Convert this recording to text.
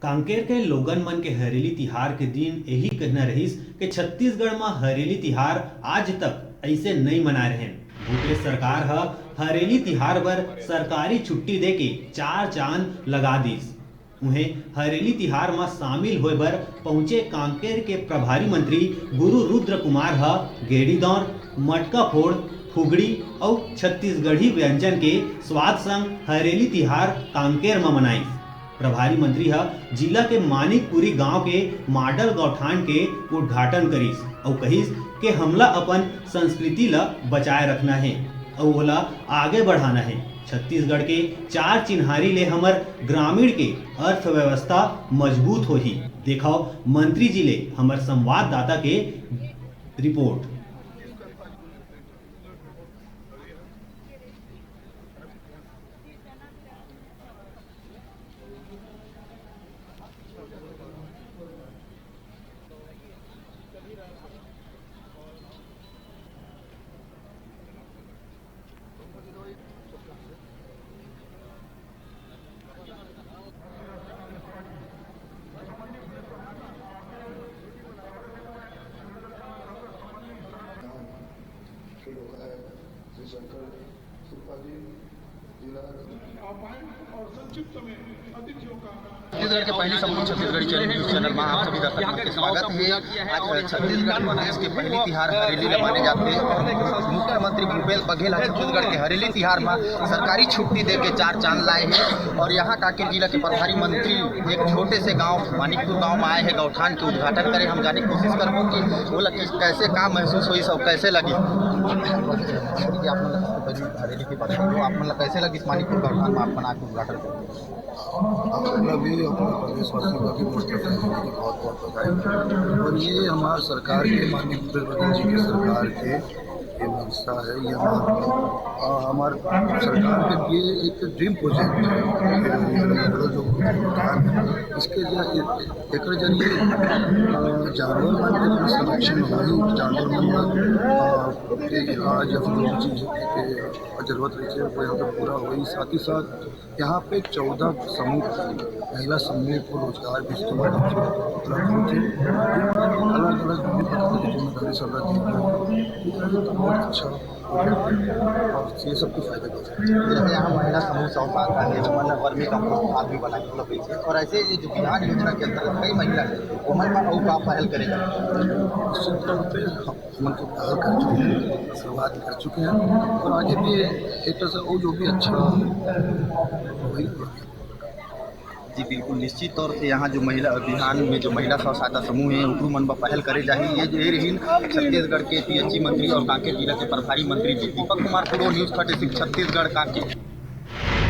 कांकेर के लोगन मन के हरेली तिहार के दिन यही कहना रहीस कि छत्तीसगढ़ में हरेली तिहार आज तक ऐसे नहीं मना रहे। भूपेश सरकार हरेली तिहार पर सरकारी छुट्टी दे के 4 चांद लगा दीस। उन्हें हरेली तिहार में शामिल होए बर पहुंचे कांकेर के प्रभारी मंत्री गुरु रुद्र कुमार गेड़ी दौर, मटका फोड़, फुगड़ी और छत्तीसगढ़ी व्यंजन के स्वाद संग हरेली तिहार कांकेर में मनाई। प्रभारी मंत्री जिला के मानिकपुरी गांव के मॉडल गौठान के उद्घाटन करीस और कहिस कि हमला अपन संस्कृति ला बचाए रखना है और ओला आगे बढ़ाना है। छत्तीसगढ़ के 4 चिन्हारी ले हमर ग्रामीण के अर्थव्यवस्था मजबूत होही। देखो मंत्री जी ले हमर संवाददाता के रिपोर्ट। छत्तीसगढ़ के पहली संपूर्ण छत्तीसगढ़ी चैनल में आप सभी दर्शकों का स्वागत है। आज छत्तीसगढ़ प्रदेश के पहली तिहार हरेली माने जाते हैं। मुख्यमंत्री भूपेश बघेल छत्तीसगढ़ के हरेली तिहार में सरकारी छुट्टी दे के 4 चांद लाए हैं और यहाँ कांकेर जिला के प्रभारी मंत्री एक छोटे से गांव मानिकपुर गांव में आए हैं गौठान के उद्घाटन करें। हम जाने की कोशिश करेंगे कि वो कैसे काम महसूस हुई, सब कैसे लगी। हरेली की बात आप मतलब कैसे लगी इस मानिकपुर गौठान में आप बना के उद्घाटन करें। भी अपने प्रदेशवासियों का भी बहुत बहुत बधाई। और ये हमारे सरकार के माननीय भूपेश बघेल जी की सरकार के ये मंशा है। ये हमारे सरकार के लिए एक ड्रीम प्रोजेक्ट है। जो इसके जरिए जानवर मन के संरक्षण होगी। जानवर मन के इलाज या फिर चीज़ जरूरत रही है वो यहाँ पर पूरा हुई। साथ ही साथ यहाँ पे 14 समूह महिला समूह को रोजगार भी इस्तेमाल उपलब्ध होते हैं। अलग अलग विभिन्न प्रकार की जिम्मेदारी सब रहती है। बहुत अच्छा और ये सब कुछ फायदा कर सकते हैं। जैसे यहाँ महिला समूह 100 है मतलब वर्मी कंपोस्ट खाद भी बनाई मतलब और ऐसे ये जो बिहान योजना के अंतर्गत कई महिला है वो मन में और पहल करेगा। निश्चित तौर पर हम तो पहल कर चुके हैं, शुरुआत कर चुके हैं और आगे भी एक तरह से वो जो भी अच्छा वही जी बिल्कुल निश्चित तौर से यहाँ जो महिला बिहान में जो महिला स्व सहायता समूह है उनको मन पर पहल करे जाए। ये रही छत्तीसगढ़ के पीएचई मंत्री और कांकेर जिला के प्रभारी मंत्री जी दीपक कुमार पुरो, न्यूज़ 36 छत्तीसगढ़ कांकेर।